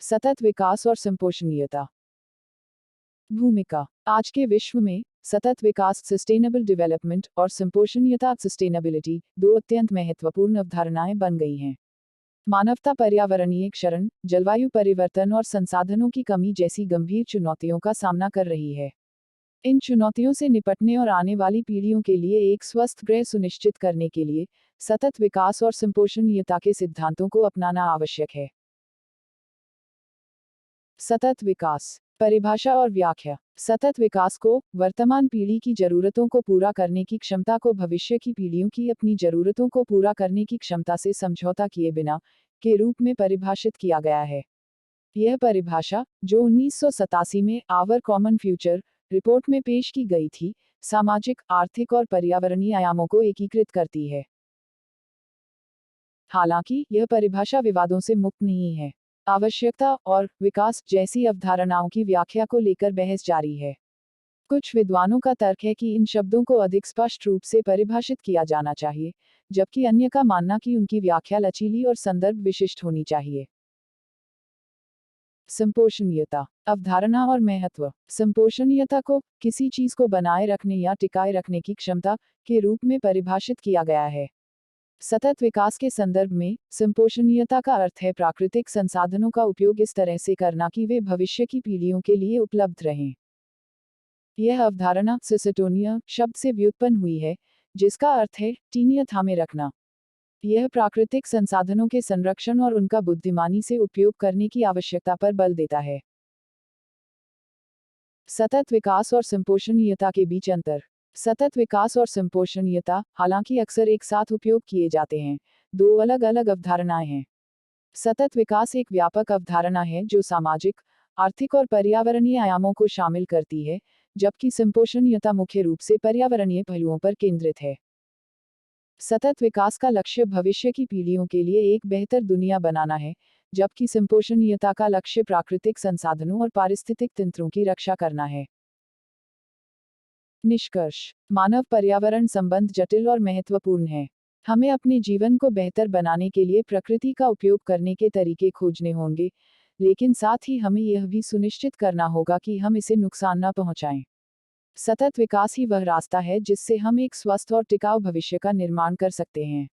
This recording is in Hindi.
सतत विकास और संपोषणीयता। भूमिका। आज के विश्व में सतत विकास सस्टेनेबल डेवलपमेंट और संपोषणीयता सस्टेनेबिलिटी दो अत्यंत महत्वपूर्ण अवधारणाएं बन गई हैं। मानवता पर्यावरणीय क्षरण, जलवायु परिवर्तन और संसाधनों की कमी जैसी गंभीर चुनौतियों का सामना कर रही है। इन चुनौतियों से निपटने और आने वाली पीढ़ियों के लिए एक स्वस्थ ग्रह सुनिश्चित करने के लिए सतत विकास और संपोषणीयता के सिद्धांतों को अपनाना आवश्यक है। सतत विकास परिभाषा और व्याख्या। सतत विकास को वर्तमान पीढ़ी की जरूरतों को पूरा करने की क्षमता को भविष्य की पीढ़ियों की अपनी जरूरतों को पूरा करने की क्षमता से समझौता किए बिना के रूप में परिभाषित किया गया है। यह परिभाषा, जो 1987 में आवर कॉमन फ्यूचर रिपोर्ट में पेश की गई थी, सामाजिक, आर्थिक और पर्यावरणीय आयामों को एकीकृत करती है। हालांकि यह परिभाषा विवादों से मुक्त नहीं है। आवश्यकता और विकास जैसी अवधारणाओं की व्याख्या को लेकर बहस जारी है। कुछ विद्वानों का तर्क है कि इन शब्दों को अधिक स्पष्ट रूप से परिभाषित किया जाना चाहिए, जबकि अन्य का मानना कि उनकी व्याख्या लचीली और संदर्भ विशिष्ट होनी चाहिए। संपोषणीयता अवधारणा और महत्व। संपोषणीयता को किसी चीज को बनाए रखने या टिकाए रखने की क्षमता के रूप में परिभाषित किया गया है। सतत विकास के संदर्भ में संपोषणीयता का अर्थ है प्राकृतिक संसाधनों का उपयोग इस तरह से करना कि वे भविष्य की पीढ़ियों के लिए उपलब्ध रहें। यह अवधारणा सिसोटोनिया शब्द से व्युत्पन्न हुई है, जिसका अर्थ है टीनिया थामे रखना। यह प्राकृतिक संसाधनों के संरक्षण और उनका बुद्धिमानी से उपयोग करने की आवश्यकता पर बल देता है। सतत विकास और संपोषणीयता के बीच अंतर। सतत विकास और संपोषणीयता, हालांकि अक्सर एक साथ उपयोग किए जाते हैं, दो अलग अलग अवधारणाएं हैं। सतत विकास एक व्यापक अवधारणा है जो सामाजिक, आर्थिक और पर्यावरणीय आयामों को शामिल करती है, जबकि संपोषणीयता मुख्य रूप से पर्यावरणीय पहलुओं पर केंद्रित है। सतत विकास का लक्ष्य भविष्य की पीढ़ियों के लिए एक बेहतर दुनिया बनाना है, जबकि संपोषणीयता का लक्ष्य प्राकृतिक संसाधनों और पारिस्थितिक तंत्रों की रक्षा करना है। निष्कर्ष। मानव पर्यावरण संबंध जटिल और महत्वपूर्ण है। हमें अपने जीवन को बेहतर बनाने के लिए प्रकृति का उपयोग करने के तरीके खोजने होंगे, लेकिन साथ ही हमें यह भी सुनिश्चित करना होगा कि हम इसे नुकसान न पहुंचाएं। सतत विकास ही वह रास्ता है जिससे हम एक स्वस्थ और टिकाऊ भविष्य का निर्माण कर सकते हैं।